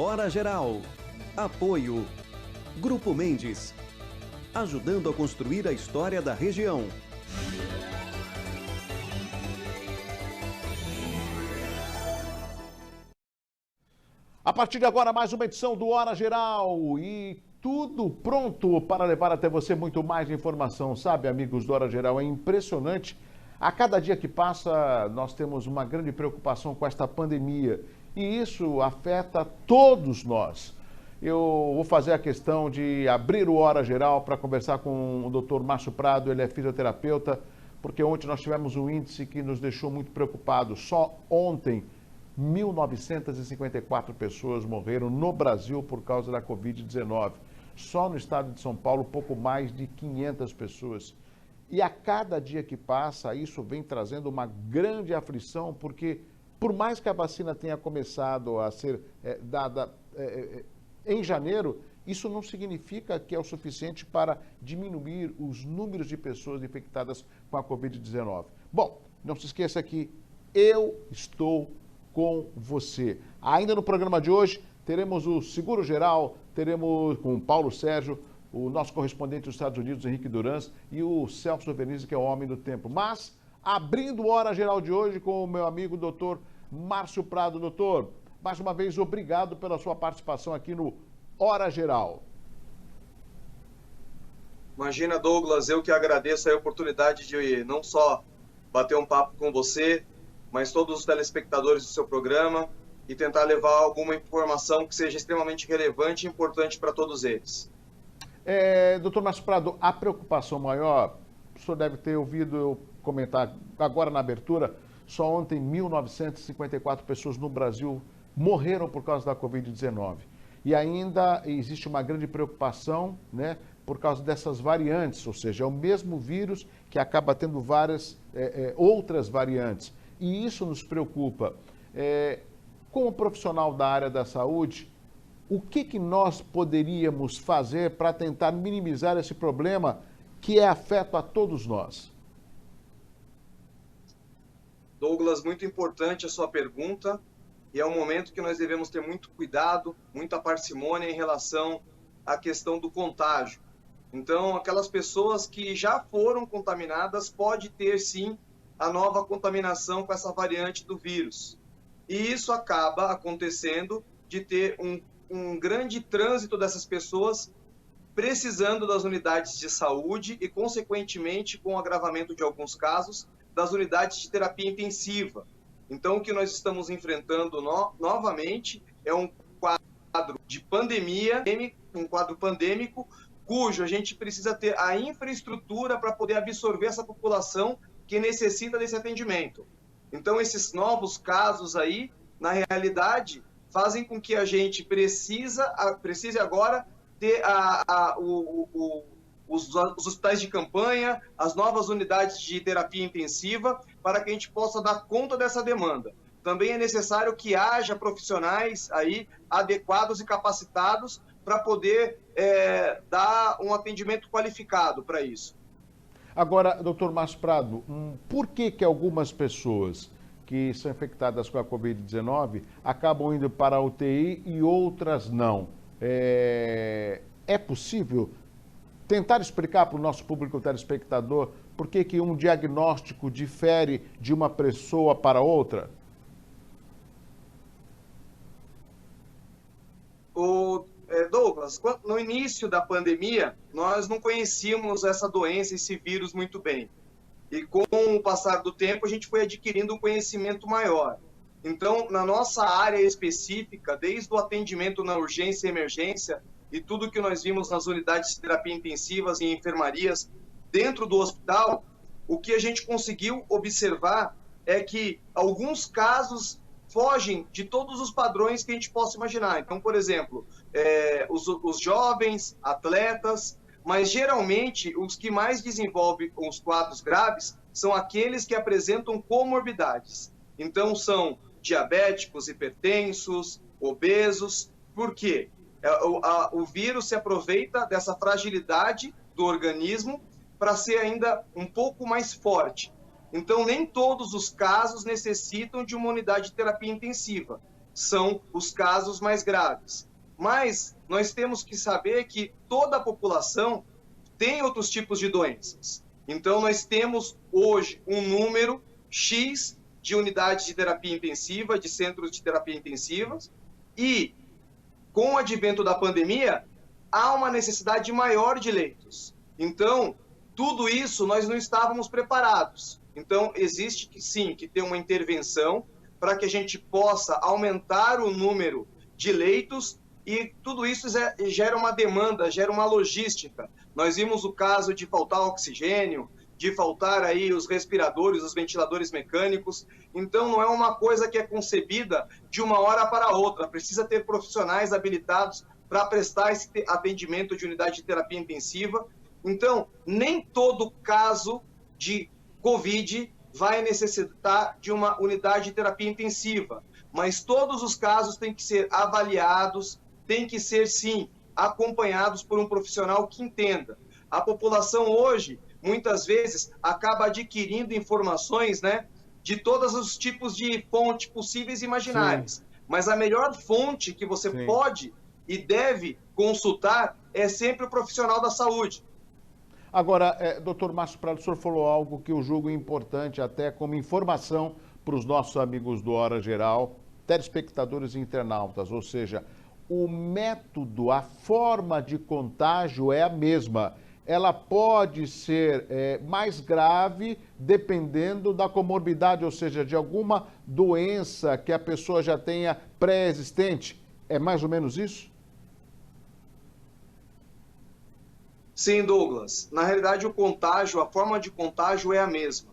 Hora Geral. Apoio. Grupo Mendes. Ajudando a construir a história da região. A partir de agora, mais uma edição do Hora Geral e tudo pronto para levar até você muito mais informação. Sabe, amigos do Hora Geral, é impressionante. A cada dia que passa, nós temos uma grande preocupação com esta pandemia e isso afeta todos nós. Eu vou fazer a questão de abrir o Hora Geral para conversar com o Dr. Márcio Prado, ele é fisioterapeuta, porque ontem nós tivemos um índice que nos deixou muito preocupados. Só ontem, 1.954 pessoas morreram no Brasil por causa da Covid-19. Só no estado de São Paulo, pouco mais de 500 pessoas. E a cada dia que passa, isso vem trazendo uma grande aflição, porque por mais que a vacina tenha começado a ser dada em janeiro, isso não significa que é o suficiente para diminuir os números de pessoas infectadas com a Covid-19. Bom, não se esqueça que eu estou com você. Ainda no programa de hoje, teremos o Seguro Geral, teremos com o Paulo Sérgio, o nosso correspondente dos Estados Unidos, Henrique Durans, e o Celso Vernizzi, que é o homem do tempo. Mas, abrindo o Hora Geral de hoje com o meu amigo doutor Márcio Prado. Doutor, mais uma vez, obrigado pela sua participação aqui no Hora Geral. Imagina, Douglas, eu que agradeço a oportunidade de não só bater um papo com você, mas todos os telespectadores do seu programa e tentar levar alguma informação que seja extremamente relevante e importante para todos eles. Doutor Márcio Prado, a preocupação maior, o senhor deve ter ouvido eu comentar agora na abertura, só ontem 1.954 pessoas no Brasil morreram por causa da Covid-19. E ainda existe uma grande preocupação, né, por causa dessas variantes, ou seja, é o mesmo vírus que acaba tendo várias outras variantes. E isso nos preocupa. Como profissional da área da saúde, o que nós poderíamos fazer para tentar minimizar esse problema que é afeto a todos nós? Douglas, muito importante a sua pergunta, e é um momento que nós devemos ter muito cuidado, muita parcimônia em relação à questão do contágio. Então, aquelas pessoas que já foram contaminadas pode ter sim a nova contaminação com essa variante do vírus. E isso acaba acontecendo de ter um grande trânsito dessas pessoas precisando das unidades de saúde e, consequentemente, com o agravamento de alguns casos, das unidades de terapia intensiva. Então, o que nós estamos enfrentando novamente é um quadro de pandemia, um quadro pandêmico, cujo a gente precisa ter a infraestrutura para poder absorver essa população que necessita desse atendimento. Então, esses novos casos aí, na realidade, fazem com que a gente precise agora ter os hospitais de campanha, as novas unidades de terapia intensiva, para que a gente possa dar conta dessa demanda. Também é necessário que haja profissionais aí adequados e capacitados para poder dar um atendimento qualificado para isso. Agora, doutor Márcio Prado, por que algumas pessoas que são infectadas com a Covid-19 acabam indo para a UTI e outras não? É possível tentar explicar para o nosso público telespectador por que um diagnóstico difere de uma pessoa para outra? Douglas, no início da pandemia, nós não conhecíamos essa doença, esse vírus muito bem. E com o passar do tempo, a gente foi adquirindo um conhecimento maior. Então, na nossa área específica, desde o atendimento na urgência e emergência, e tudo que nós vimos nas unidades de terapia intensivas e enfermarias dentro do hospital, o que a gente conseguiu observar é que alguns casos fogem de todos os padrões que a gente possa imaginar. Então, por exemplo, os jovens, atletas, mas geralmente os que mais desenvolvem os quadros graves são aqueles que apresentam comorbidades. Então, são diabéticos, hipertensos, obesos. Por quê? O vírus se aproveita dessa fragilidade do organismo para ser ainda um pouco mais forte. Então, nem todos os casos necessitam de uma unidade de terapia intensiva. são os casos mais graves. Mas nós temos que saber que toda a população tem outros tipos de doenças. Então, nós temos hoje um número X de unidades de terapia intensiva, de centros de terapia intensivas, e com o advento da pandemia, há uma necessidade maior de leitos. Então, tudo isso nós não estávamos preparados. Então, existe que sim, que ter uma intervenção para que a gente possa aumentar o número de leitos, e tudo isso gera uma demanda, gera uma logística. Nós vimos o caso de faltar oxigênio, de faltar aí os respiradores, os ventiladores mecânicos. Então, não é uma coisa que é concebida de uma hora para outra. Precisa ter profissionais habilitados para prestar esse atendimento de unidade de terapia intensiva. Então, nem todo caso de Covid vai necessitar de uma unidade de terapia intensiva, mas todos os casos têm que ser avaliados, têm que ser, sim, acompanhados por um profissional que entenda. A população hoje, muitas vezes, acaba adquirindo informações, né, de todos os tipos de fontes possíveis e imagináveis. Sim. Mas a melhor fonte que você sim. pode e deve consultar é sempre o profissional da saúde. Agora, doutor Márcio Prado, o senhor falou algo que eu julgo importante até como informação para os nossos amigos do Hora Geral, telespectadores e internautas, ou seja, o método, a forma de contágio é a mesma. Ela pode ser mais grave dependendo da comorbidade, ou seja, de alguma doença que a pessoa já tenha pré-existente. É mais ou menos isso? Sim, Douglas. Na realidade, o contágio, a forma de contágio é a mesma.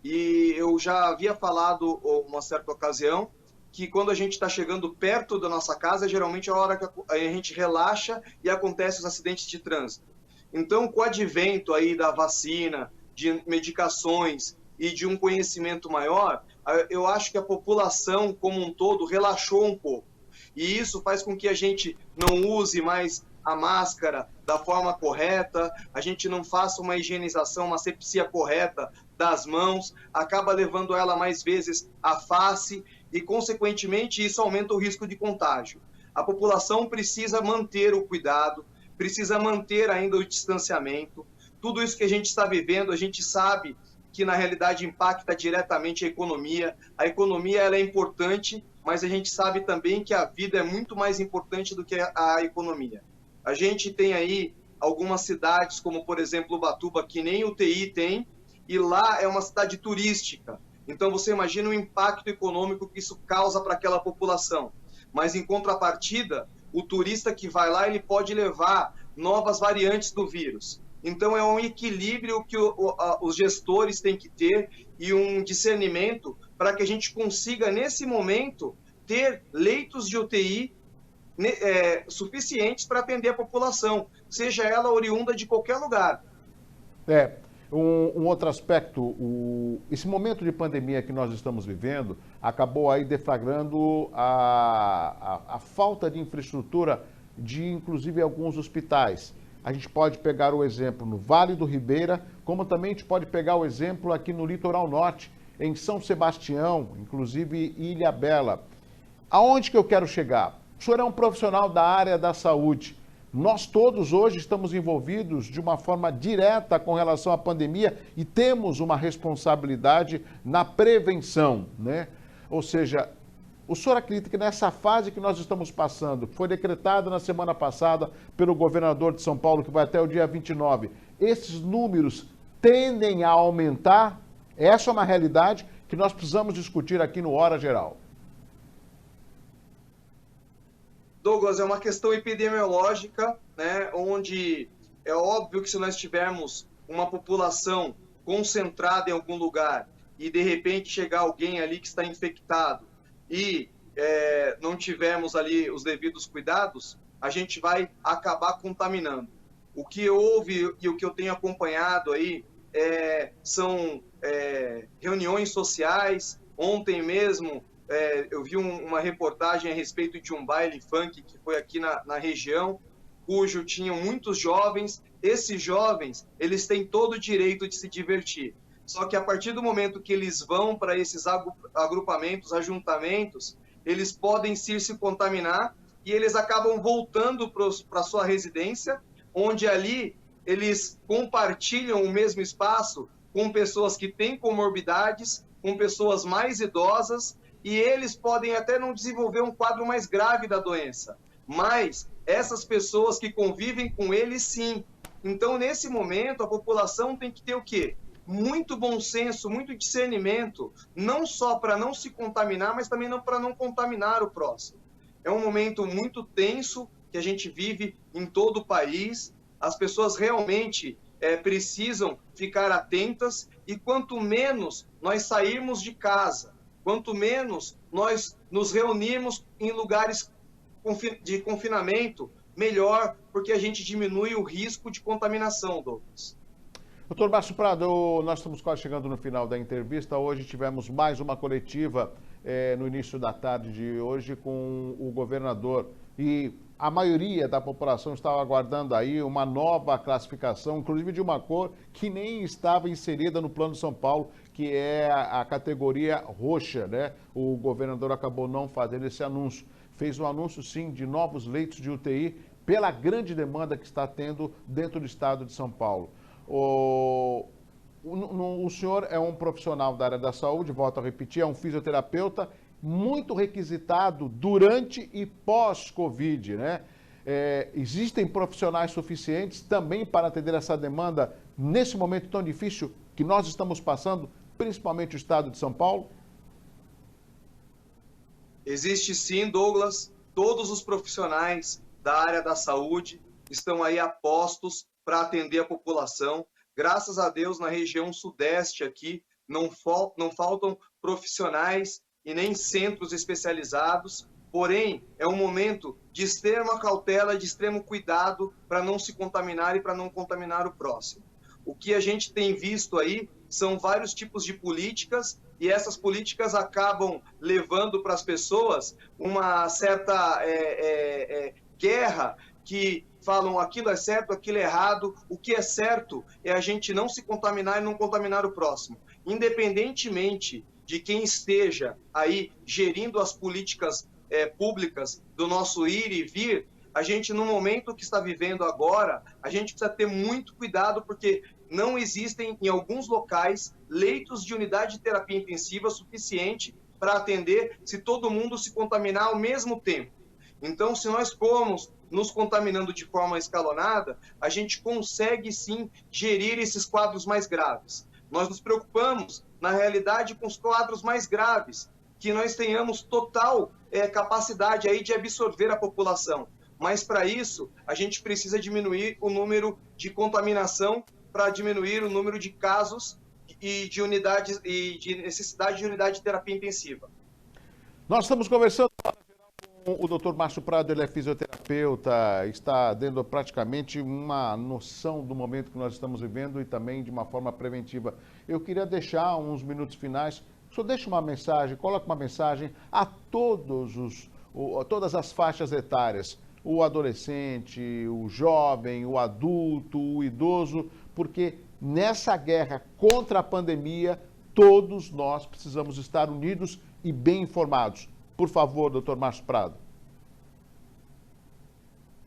E eu já havia falado uma certa ocasião que quando a gente está chegando perto da nossa casa, geralmente é a hora que a gente relaxa e acontecem os acidentes de trânsito. Então, com o advento aí da vacina, de medicações e de um conhecimento maior, eu acho que a população como um todo relaxou um pouco. E isso faz com que a gente não use mais a máscara da forma correta, a gente não faça uma higienização, uma asepsia correta das mãos, acaba levando ela mais vezes à face e, consequentemente, isso aumenta o risco de contágio. A população precisa manter o cuidado, precisa manter ainda o distanciamento. Tudo isso que a gente está vivendo, a gente sabe que na realidade impacta diretamente a economia. A economia ela é importante, mas a gente sabe também que a vida é muito mais importante do que a economia. A gente tem aí algumas cidades, como por exemplo Ubatuba, que nem UTI tem, e lá é uma cidade turística. Então você imagina o impacto econômico que isso causa para aquela população. Mas em contrapartida, o turista que vai lá, ele pode levar novas variantes do vírus. Então é um equilíbrio que os gestores têm que ter e um discernimento para que a gente consiga, nesse momento, ter leitos de UTI suficientes para atender a população, seja ela oriunda de qualquer lugar. Um outro aspecto, esse momento de pandemia que nós estamos vivendo acabou aí deflagrando a falta de infraestrutura de, inclusive, alguns hospitais. A gente pode pegar o exemplo no Vale do Ribeira, como também a gente pode pegar o exemplo aqui no Litoral Norte, em São Sebastião, inclusive Ilhabela. Aonde que eu quero chegar? O senhor é um profissional da área da saúde. Nós todos hoje estamos envolvidos de uma forma direta com relação à pandemia e temos uma responsabilidade na prevenção, né? Ou seja, o senhor acredita que nessa fase que nós estamos passando, que foi decretada na semana passada pelo governador de São Paulo, que vai até o dia 29, esses números tendem a aumentar? Essa é uma realidade que nós precisamos discutir aqui no Hora Geral. Douglas, é uma questão epidemiológica, né, onde é óbvio que se nós tivermos uma população concentrada em algum lugar e de repente chegar alguém ali que está infectado e não tivermos ali os devidos cuidados, a gente vai acabar contaminando. O que houve e o que eu tenho acompanhado aí são reuniões sociais. Ontem mesmo eu vi uma reportagem a respeito de um baile funk que foi aqui na região, cujo tinham muitos jovens. Esses jovens, eles têm todo o direito de se divertir. Só que a partir do momento que eles vão para esses agrupamentos, ajuntamentos, eles podem se contaminar e eles acabam voltando para sua residência, onde ali eles compartilham o mesmo espaço com pessoas que têm comorbidades, com pessoas mais idosas, e eles podem até não desenvolver um quadro mais grave da doença, mas essas pessoas que convivem com eles, sim. Então, nesse momento, a população tem que ter o quê? Muito bom senso, muito discernimento, não só para não se contaminar, mas também para não contaminar o próximo. É um momento muito tenso que a gente vive em todo o país. As pessoas realmente precisam ficar atentas e quanto menos nós sairmos de casa, quanto menos nós nos reunirmos em lugares de confinamento, melhor, porque a gente diminui o risco de contaminação, Douglas. Doutor Márcio Prado, nós estamos quase chegando no final da entrevista. Hoje tivemos mais uma coletiva no início da tarde de hoje com o governador e a maioria da população estava aguardando aí uma nova classificação, inclusive de uma cor que nem estava inserida no Plano de São Paulo, que é a categoria roxa, né? O governador acabou não fazendo esse anúncio. Fez um anúncio, sim, de novos leitos de UTI pela grande demanda que está tendo dentro do estado de São Paulo. O senhor é um profissional da área da saúde, volto a repetir, é um fisioterapeuta muito requisitado durante e pós-Covid, né? Existem profissionais suficientes também para atender essa demanda nesse momento tão difícil que nós estamos passando, principalmente o estado de São Paulo? Existe sim, Douglas. Todos os profissionais da área da saúde estão aí a postos para atender a população. Graças a Deus, na região sudeste aqui, não faltam profissionais e nem centros especializados. Porém, é um momento de extrema cautela, de extremo cuidado para não se contaminar e para não contaminar o próximo. O que a gente tem visto aí são vários tipos de políticas e essas políticas acabam levando para as pessoas uma certa guerra que falam aquilo é certo, aquilo é errado. O que é certo é a gente não se contaminar e não contaminar o próximo. Independentemente de quem esteja aí gerindo as políticas públicas do nosso ir e vir, a gente, no momento que está vivendo agora, a gente precisa ter muito cuidado, porque não existem, em alguns locais, leitos de unidade de terapia intensiva suficiente para atender se todo mundo se contaminar ao mesmo tempo. Então, se nós formos nos contaminando de forma escalonada, a gente consegue, sim, gerir esses quadros mais graves. Nós nos preocupamos, na realidade, com os quadros mais graves, que nós tenhamos total capacidade aí de absorver a população. Mas, para isso, a gente precisa diminuir o número de contaminação para diminuir o número de casos e de unidades e de necessidade de unidade de terapia intensiva. Nós estamos conversando com o Dr. Márcio Prado, ele é fisioterapeuta, está dando praticamente uma noção do momento que nós estamos vivendo e também de uma forma preventiva. Eu queria deixar uns minutos finais, o senhor deixa uma mensagem, coloca uma mensagem a todas as faixas etárias, o adolescente, o jovem, o adulto, o idoso, porque nessa guerra contra a pandemia, todos nós precisamos estar unidos e bem informados. Por favor, doutor Márcio Prado.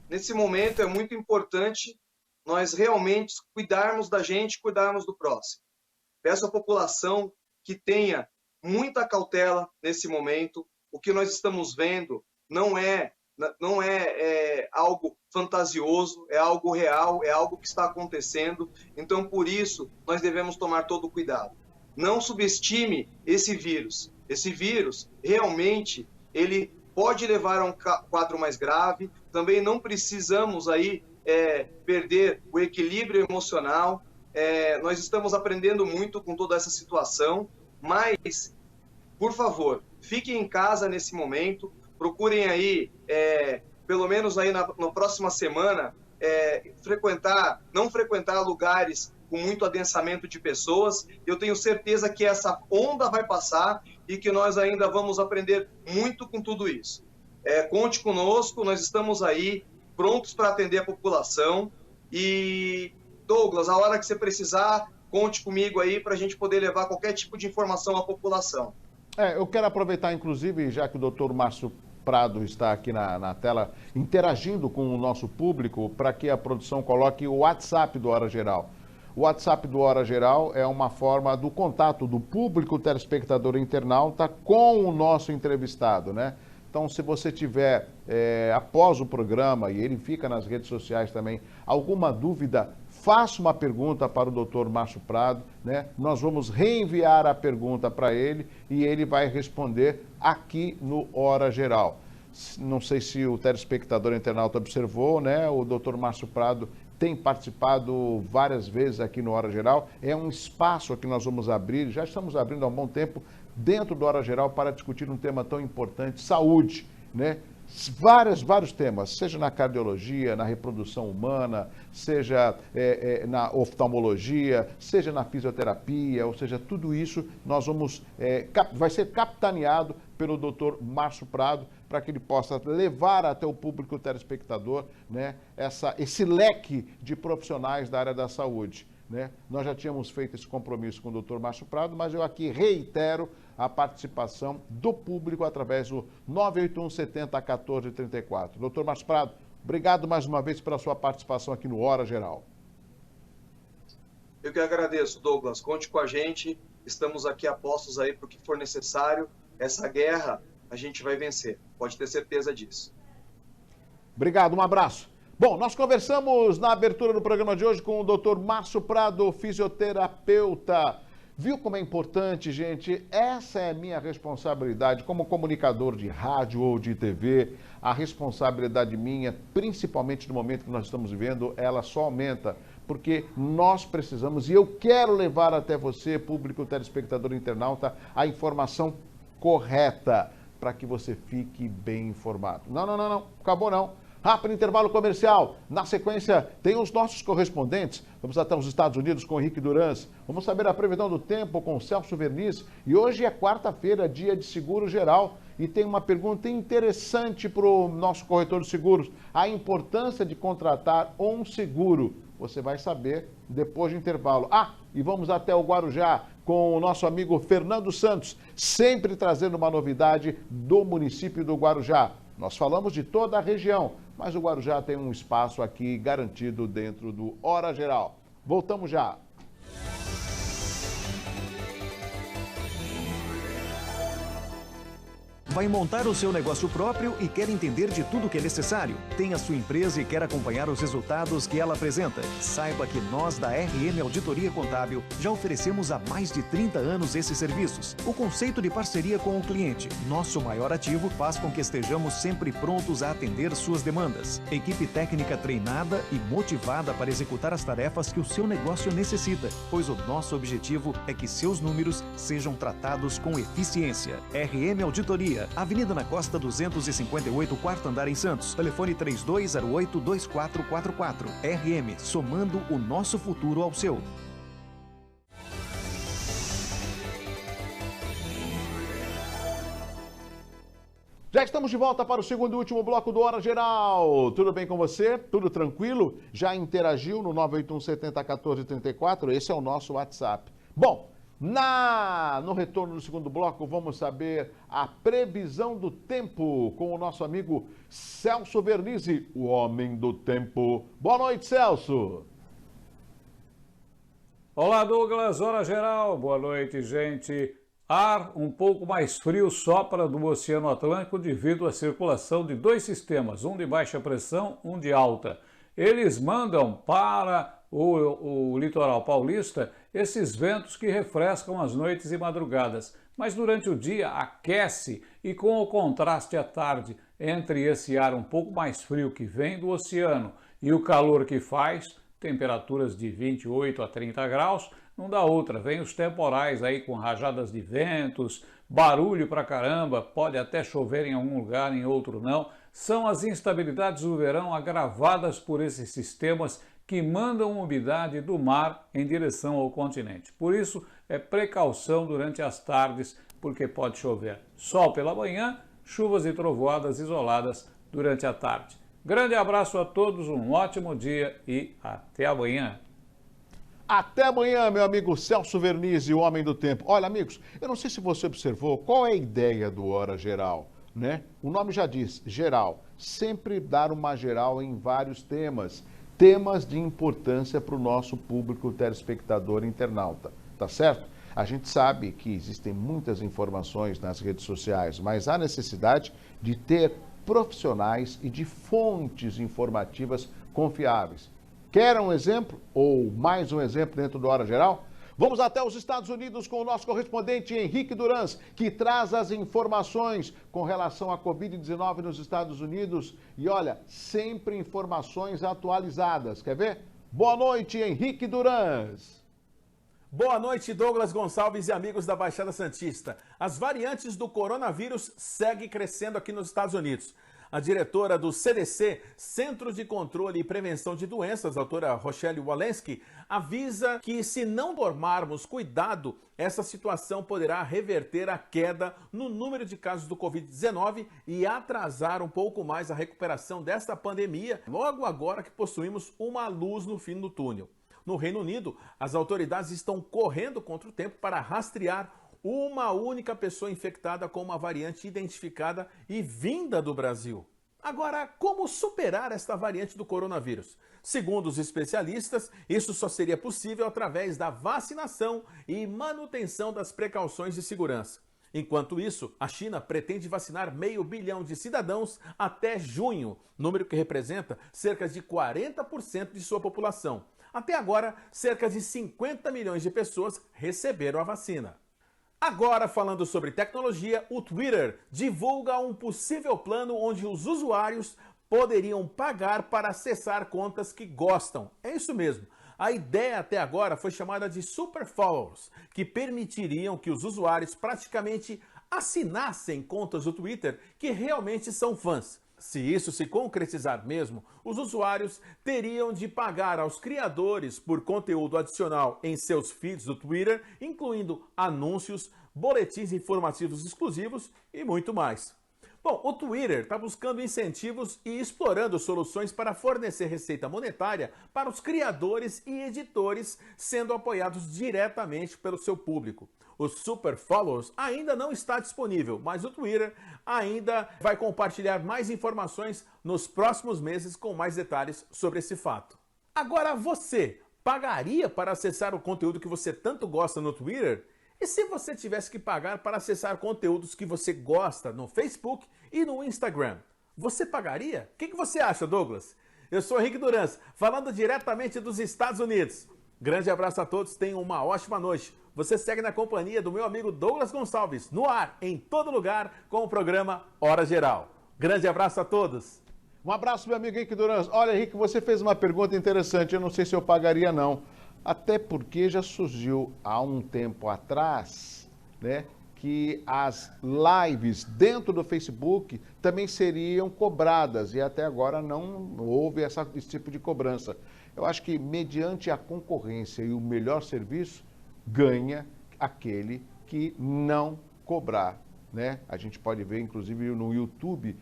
Nesse momento é muito importante nós realmente cuidarmos da gente, cuidarmos do próximo. Peço à população que tenha muita cautela nesse momento. O que nós estamos vendo não é algo fantasioso, é algo real, é algo que está acontecendo. Então, por isso, nós devemos tomar todo o cuidado. Não subestime esse vírus. Esse vírus, realmente, ele pode levar a um quadro mais grave. Também não precisamos aí perder o equilíbrio emocional. Nós estamos aprendendo muito com toda essa situação, mas, por favor, fiquem em casa nesse momento. Procurem aí, pelo menos aí na próxima semana, não frequentar lugares com muito adensamento de pessoas. Eu tenho certeza que essa onda vai passar e que nós ainda vamos aprender muito com tudo isso. Conte conosco, nós estamos aí prontos para atender a população. E, Douglas, a hora que você precisar, conte comigo aí para a gente poder levar qualquer tipo de informação à população. Eu quero aproveitar, inclusive, já que o doutor Márcio Prado está aqui na tela, interagindo com o nosso público, para que a produção coloque o WhatsApp do Hora Geral. O WhatsApp do Hora Geral é uma forma do contato do público, telespectador e internauta com o nosso entrevistado, né? Então, se você tiver, após o programa, e ele fica nas redes sociais também, alguma dúvida, faça uma pergunta para o doutor Márcio Prado, né? Nós vamos reenviar a pergunta para ele e ele vai responder aqui no Hora Geral. Não sei se o telespectador internauta observou, né? O doutor Márcio Prado tem participado várias vezes aqui no Hora Geral. É um espaço que nós vamos abrir, já estamos abrindo há um bom tempo, dentro do Hora Geral, para discutir um tema tão importante, saúde, né? Vários temas, seja na cardiologia, na reprodução humana, seja na oftalmologia, seja na fisioterapia, ou seja, tudo isso nós vamos, vai ser capitaneado pelo doutor Márcio Prado, para que ele possa levar até o público telespectador, né, esse leque de profissionais da área da saúde. Né? Nós já tínhamos feito esse compromisso com o doutor Márcio Prado, mas eu aqui reitero a participação do público através do 981 70 14 34. Doutor Márcio Prado, obrigado mais uma vez pela sua participação aqui no Hora Geral. Eu que agradeço, Douglas. Conte com a gente. Estamos aqui apostos aí para o que for necessário. Essa guerra a gente vai vencer. Pode ter certeza disso. Obrigado, um abraço. Bom, nós conversamos na abertura do programa de hoje com o doutor Márcio Prado, fisioterapeuta. Viu como é importante, gente? Essa é a minha responsabilidade como comunicador de rádio ou de TV. A responsabilidade minha, principalmente no momento que nós estamos vivendo, ela só aumenta. Porque nós precisamos, e eu quero levar até você, público, telespectador, internauta, a informação correta para que você fique bem informado. Não. Acabou não. Rápido intervalo comercial. Na sequência, tem os nossos correspondentes. Vamos até os Estados Unidos com o Henrique Durans. Vamos saber a previsão do tempo com o Celso Verniz. E hoje é quarta-feira, dia de seguro geral. E tem uma pergunta interessante para o nosso corretor de seguros. A importância de contratar um seguro. Você vai saber depois do intervalo. E vamos até o Guarujá com o nosso amigo Fernando Santos, sempre trazendo uma novidade do município do Guarujá. Nós falamos de toda a região, mas o Guarujá tem um espaço aqui garantido dentro do Hora Geral. Voltamos já. Vai montar o seu negócio próprio e quer entender de tudo que é necessário? Tem a sua empresa e quer acompanhar os resultados que ela apresenta? Saiba que nós da RM Auditoria Contábil já oferecemos há mais de 30 anos esses serviços. O conceito de parceria com o cliente, nosso maior ativo, faz com que estejamos sempre prontos a atender suas demandas. Equipe técnica treinada e motivada para executar as tarefas que o seu negócio necessita, pois o nosso objetivo é que seus números sejam tratados com eficiência. RM Auditoria, Avenida na Costa 258, quarto andar em Santos. Telefone 3208-2444. RM, somando o nosso futuro ao seu. Já estamos de volta para o segundo e último bloco do Hora Geral. Tudo bem com você? Tudo tranquilo? Já interagiu no 981 70 14 34? Esse é o nosso WhatsApp. Bom, no retorno do segundo bloco, vamos saber a previsão do tempo com o nosso amigo Celso Verniz, o homem do tempo. Boa noite, Celso. Olá, Douglas, Hora Geral. Boa noite, gente. Ar um pouco mais frio sopra do Oceano Atlântico devido à circulação de dois sistemas, um de baixa pressão, um de alta. Eles mandam para o litoral paulista esses ventos que refrescam as noites e madrugadas, mas durante o dia aquece e com o contraste à tarde entre esse ar um pouco mais frio que vem do oceano e o calor que faz, temperaturas de 28 a 30 graus, não dá outra, vem os temporais aí com rajadas de ventos, barulho pra caramba, pode até chover em algum lugar, em outro não, são as instabilidades do verão agravadas por esses sistemas que mandam umidade do mar em direção ao continente. Por isso, é precaução durante as tardes, porque pode chover. Sol pela manhã, chuvas e trovoadas isoladas durante a tarde. Grande abraço a todos, um ótimo dia e até amanhã. Até amanhã, meu amigo Celso Vernizzi, o Homem do Tempo. Olha, amigos, eu não sei se você observou qual é a ideia do Hora Geral, né? O nome já diz, geral. Sempre dar uma geral em vários temas. Temas de importância para o nosso público telespectador internauta, tá certo? A gente sabe que existem muitas informações nas redes sociais, mas há necessidade de ter profissionais e de fontes informativas confiáveis. Quer um exemplo ou mais um exemplo dentro do Hora Geral? Vamos até os Estados Unidos com o nosso correspondente Henrique Durans, que traz as informações com relação à Covid-19 nos Estados Unidos. E olha, sempre informações atualizadas. Quer ver? Boa noite, Henrique Durans. Boa noite, Douglas Gonçalves e amigos da Baixada Santista. As variantes do coronavírus seguem crescendo aqui nos Estados Unidos. A diretora do CDC, Centros de Controle e Prevenção de Doenças, a doutora Rochelle Walensky, avisa que se não tomarmos cuidado, essa situação poderá reverter a queda no número de casos do Covid-19 e atrasar um pouco mais a recuperação desta pandemia, logo agora que possuímos uma luz no fim do túnel. No Reino Unido, as autoridades estão correndo contra o tempo para rastrear uma única pessoa infectada com uma variante identificada e vinda do Brasil. Agora, como superar esta variante do coronavírus? Segundo os especialistas, isso só seria possível através da vacinação e manutenção das precauções de segurança. Enquanto isso, a China pretende vacinar 500 milhão de cidadãos até junho, número que representa cerca de 40% de sua população. Até agora, cerca de 50 milhões de pessoas receberam a vacina. Agora, falando sobre tecnologia, o Twitter divulga um possível plano onde os usuários poderiam pagar para acessar contas que gostam. É isso mesmo. A ideia até agora foi chamada de Super Followers, que permitiriam que os usuários praticamente assinassem contas do Twitter que realmente são fãs. Se isso se concretizar mesmo, os usuários teriam de pagar aos criadores por conteúdo adicional em seus feeds do Twitter, incluindo anúncios, boletins informativos exclusivos e muito mais. Bom, o Twitter está buscando incentivos e explorando soluções para fornecer receita monetária para os criadores e editores, sendo apoiados diretamente pelo seu público. O Super Followers ainda não está disponível, mas o Twitter ainda vai compartilhar mais informações nos próximos meses com mais detalhes sobre esse fato. Agora, você pagaria para acessar o conteúdo que você tanto gosta no Twitter? E se você tivesse que pagar para acessar conteúdos que você gosta no Facebook e no Instagram? Você pagaria? O que você acha, Douglas? Eu sou Henrique Durans, falando diretamente dos Estados Unidos. Grande abraço a todos, tenham uma ótima noite. Você segue na companhia do meu amigo Douglas Gonçalves, no ar, em todo lugar, com o programa Hora Geral. Grande abraço a todos. Um abraço, meu amigo Henrique Durans. Olha, Henrique, você fez uma pergunta interessante, eu não sei se eu pagaria não. Até porque já surgiu há um tempo atrás, né, que as lives dentro do Facebook também seriam cobradas e até agora não houve esse tipo de cobrança. Eu acho que mediante a concorrência e o melhor serviço, ganha aquele que não cobrar, né? A gente pode ver, inclusive, no YouTube,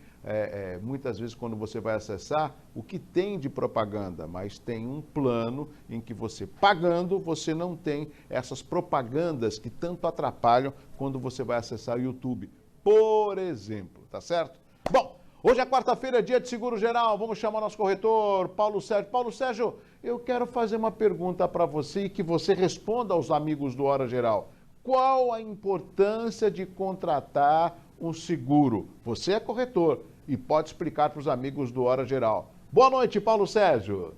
muitas vezes quando você vai acessar, o que tem de propaganda, mas tem um plano em que você pagando, você não tem essas propagandas que tanto atrapalham quando você vai acessar o YouTube, por exemplo, tá certo? Bom, hoje é quarta-feira, dia de Seguro Geral, vamos chamar nosso corretor, Paulo Sérgio. Paulo Sérgio, eu quero fazer uma pergunta para você e que você responda aos amigos do Hora Geral. Qual a importância de contratar um seguro? Você é corretor e pode explicar para os amigos do Hora Geral. Boa noite, Paulo Sérgio.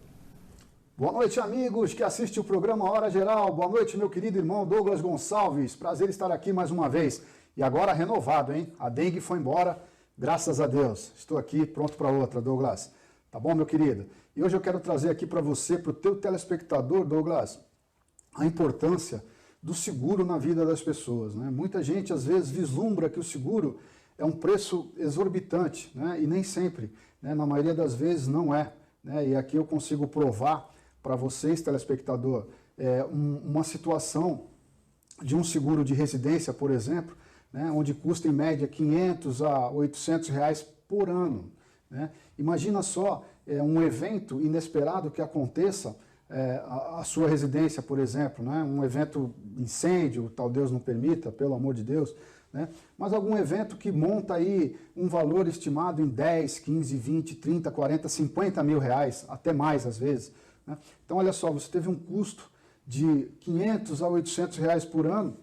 Boa noite, amigos que assistem o programa Hora Geral. Boa noite, meu querido irmão Douglas Gonçalves. Prazer estar aqui mais uma vez. E agora renovado, hein? A dengue foi embora, graças a Deus. Estou aqui pronto para outra, Douglas. Tá bom, meu querido? E hoje eu quero trazer aqui para você, para o teu telespectador, Douglas, a importância do seguro na vida das pessoas, né? Muita gente, às vezes, vislumbra que o seguro é um preço exorbitante, né? E nem sempre, né? Na maioria das vezes, não é, né? E aqui eu consigo provar para vocês, telespectador, uma situação de um seguro de residência, por exemplo, né? Onde custa, em média, 500 a 800 reais por ano, né? Imagina só um evento inesperado que aconteça a sua residência, por exemplo, né? Um evento incêndio, tal Deus não permita, pelo amor de Deus, né? Mas algum evento que monta aí um valor estimado em 10, 15, 20, 30, 40, 50 mil reais, até mais às vezes, né? Então, olha só, você teve um custo de 500 a 800 reais por ano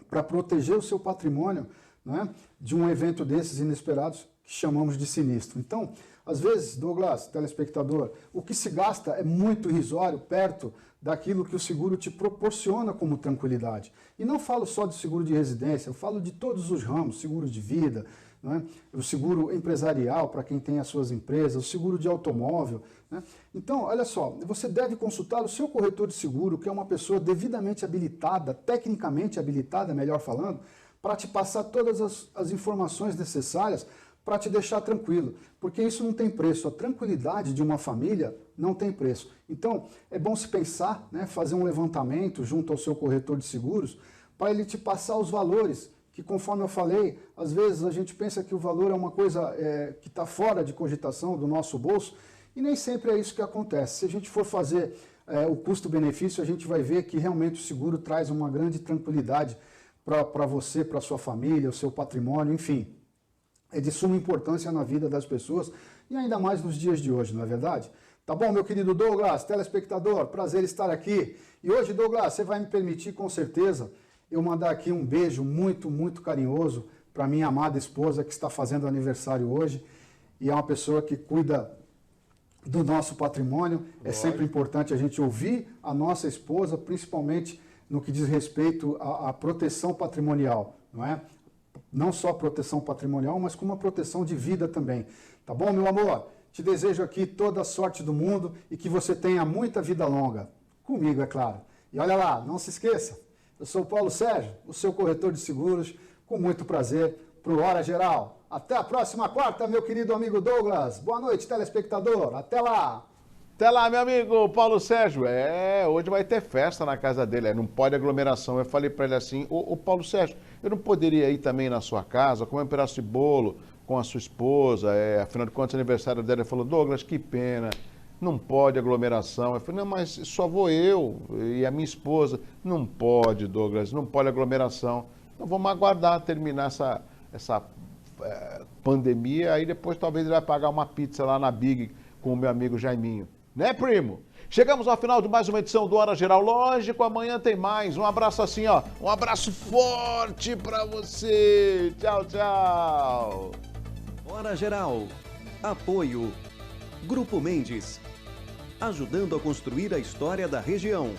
para proteger o seu patrimônio, né, de um evento desses inesperados que chamamos de sinistro. Então, às vezes, Douglas, telespectador, o que se gasta é muito irrisório perto daquilo que o seguro te proporciona como tranquilidade. E não falo só de seguro de residência, eu falo de todos os ramos, seguro de vida, né, o seguro empresarial para quem tem as suas empresas, o seguro de automóvel, né? Então, olha só, você deve consultar o seu corretor de seguro, que é uma pessoa devidamente habilitada, tecnicamente habilitada, melhor falando, para te passar todas as informações necessárias para te deixar tranquilo, porque isso não tem preço, a tranquilidade de uma família não tem preço. Então, é bom se pensar, né, fazer um levantamento junto ao seu corretor de seguros, para ele te passar os valores, que conforme eu falei, às vezes a gente pensa que o valor é uma coisa que está fora de cogitação do nosso bolso, e nem sempre é isso que acontece. Se a gente for fazer o custo-benefício, a gente vai ver que realmente o seguro traz uma grande tranquilidade para você, para a sua família, o seu patrimônio, enfim. É de suma importância na vida das pessoas e ainda mais nos dias de hoje, não é verdade? Tá bom, meu querido Douglas, telespectador, prazer estar aqui. E hoje, Douglas, você vai me permitir, com certeza, eu mandar aqui um beijo muito, muito carinhoso para minha amada esposa que está fazendo aniversário hoje e é uma pessoa que cuida do nosso patrimônio. É sempre importante a gente ouvir a nossa esposa, principalmente no que diz respeito à proteção patrimonial, não é? Não só proteção patrimonial, mas como uma proteção de vida também. Tá bom, meu amor? Te desejo aqui toda a sorte do mundo e que você tenha muita vida longa. Comigo, é claro. E olha lá, não se esqueça, eu sou o Paulo Sérgio, o seu corretor de seguros, com muito prazer, para o Hora Geral. Até a próxima quarta, meu querido amigo Douglas. Boa noite, telespectador. Até lá. Até lá, meu amigo Paulo Sérgio. Hoje vai ter festa na casa dele, não pode aglomeração. Eu falei para ele assim, ô Paulo Sérgio, eu não poderia ir também na sua casa, comer um pedaço de bolo com a sua esposa, afinal de contas, é aniversário dela. Ele falou, Douglas, que pena, não pode aglomeração. Eu falei, não, mas só vou eu e a minha esposa. Não pode, Douglas, não pode aglomeração. Então vamos aguardar terminar essa pandemia, aí depois talvez ele vai pagar uma pizza lá na Big com o meu amigo Jaiminho. Né, primo? Chegamos ao final de mais uma edição do Hora Geral. Lógico, amanhã tem mais. Um abraço assim, ó. Um abraço forte pra você. Tchau, tchau. Hora Geral. Apoio. Grupo Mendes. Ajudando a construir a história da região.